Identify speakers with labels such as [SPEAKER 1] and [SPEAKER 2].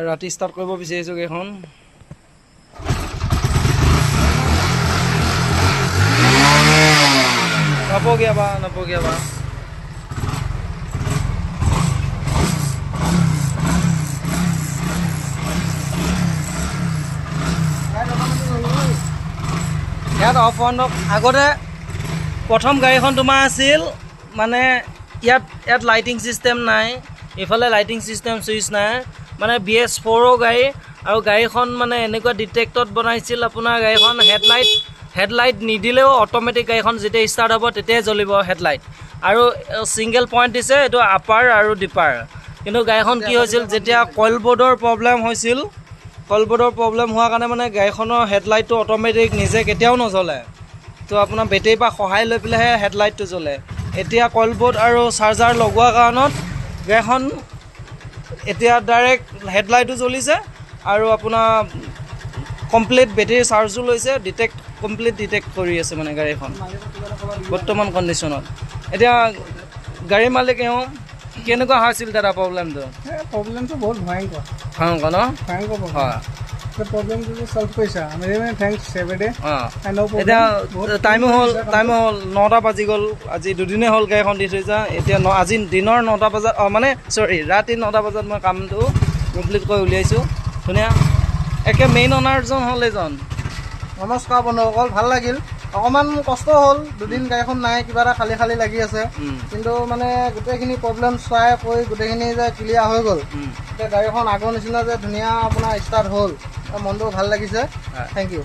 [SPEAKER 1] ৰাতি ষ্টাৰ্ট কৰিব বিচাৰিছোঁ গাড়ীখন। নপগিয়াবা ইয়াত অফ আগতে প্ৰথম গাড়ীখন তোমাৰ আছিল মানে ইয়াত লাইটিং চিষ্টেম নাই, ইফালে লাইটিং চিষ্টেম চুইচ নাই, মানে BS4 গাড়ী আৰু গাড়ীখন মানে এনেকুৱা ডিটেক্টত বনাইছিল আপোনাৰ গাড়ীখন হেডলাইট নিদিলেও অট'মেটিক গাড়ীখন যেতিয়া ষ্টাৰ্ট হ'ব তেতিয়াই জ্বলিব হেডলাইট, আৰু ছিংগল পইণ্ট দিছে এইটো আপাৰ আৰু ডিপাৰ। কিন্তু গাড়ীখন কি হৈছিল যেতিয়া কইল বৰ্ডৰ প্ৰব্লেম হৈছিল, কইল বৰ্ডৰ প্ৰব্লেম হোৱাৰ কাৰণে মানে গাড়ীখনৰ হেডলাইটটো অট'মেটিক নিজে কেতিয়াও নজ্বলে, তো আপোনাৰ বেটেৰীৰ পৰা সহায় লৈ পেলাইহে হেডলাইটটো জ্বলে। এতিয়া কইল বৰ্ড আৰু চাৰ্জাৰ লগোৱাৰ কাৰণত গাড়ীখন এতিয়া ডাইৰেক্ট হেডলাইটো জ্বলিছে আৰু আপোনাৰ কমপ্লিট বেটেৰী চাৰ্জো লৈছে, কমপ্লিট ডিটেক্ট কৰি আছে মানে গাড়ীখন বৰ্তমান কণ্ডিশ্যনত। এতিয়া গাড়ী মালিক কেনেকুৱা হৈছিল দাদা প্ৰব্লেমটো?
[SPEAKER 2] প্ৰব্লেমটো বহুত ভয়ংকৰ
[SPEAKER 1] ন?
[SPEAKER 2] হয়, প্ৰব্লেমটো চল্ভ কৰিছা আমি থেংকছ এভৰিডে।
[SPEAKER 1] এতিয়া টাইমো হ'ল 9টা বাজি গ'ল, আজি দুদিনেই হ'ল গাড়ীখন দি থৈছা। এতিয়া আজি দিনৰ 9টা বজাত মানে ৰাতি 9টা বজাত মই কামটো কমপ্লিট কৰি উলিয়াইছোঁ। ধুনীয়া একে মেইন অনাৰজন হ'ল এইজন।
[SPEAKER 2] নমস্কাৰ বন্ধুসকল, ভাল লাগিল। অকণমান কষ্ট হ'ল, দুদিন গাড়ীখন নাই, কিবা এটা খালী লাগি আছে, কিন্তু মানে গোটেইখিনি প্ৰব্লেম চাই কৰি গোটেইখিনি যে ক্লিয়াৰ হৈ গ'ল, এতিয়া গাড়ীখন আগৰ নিচিনা যে ধুনীয়া আপোনাৰ ষ্টাৰ্ট হ'ল, মনটো ভাল লাগিছে। Thank U.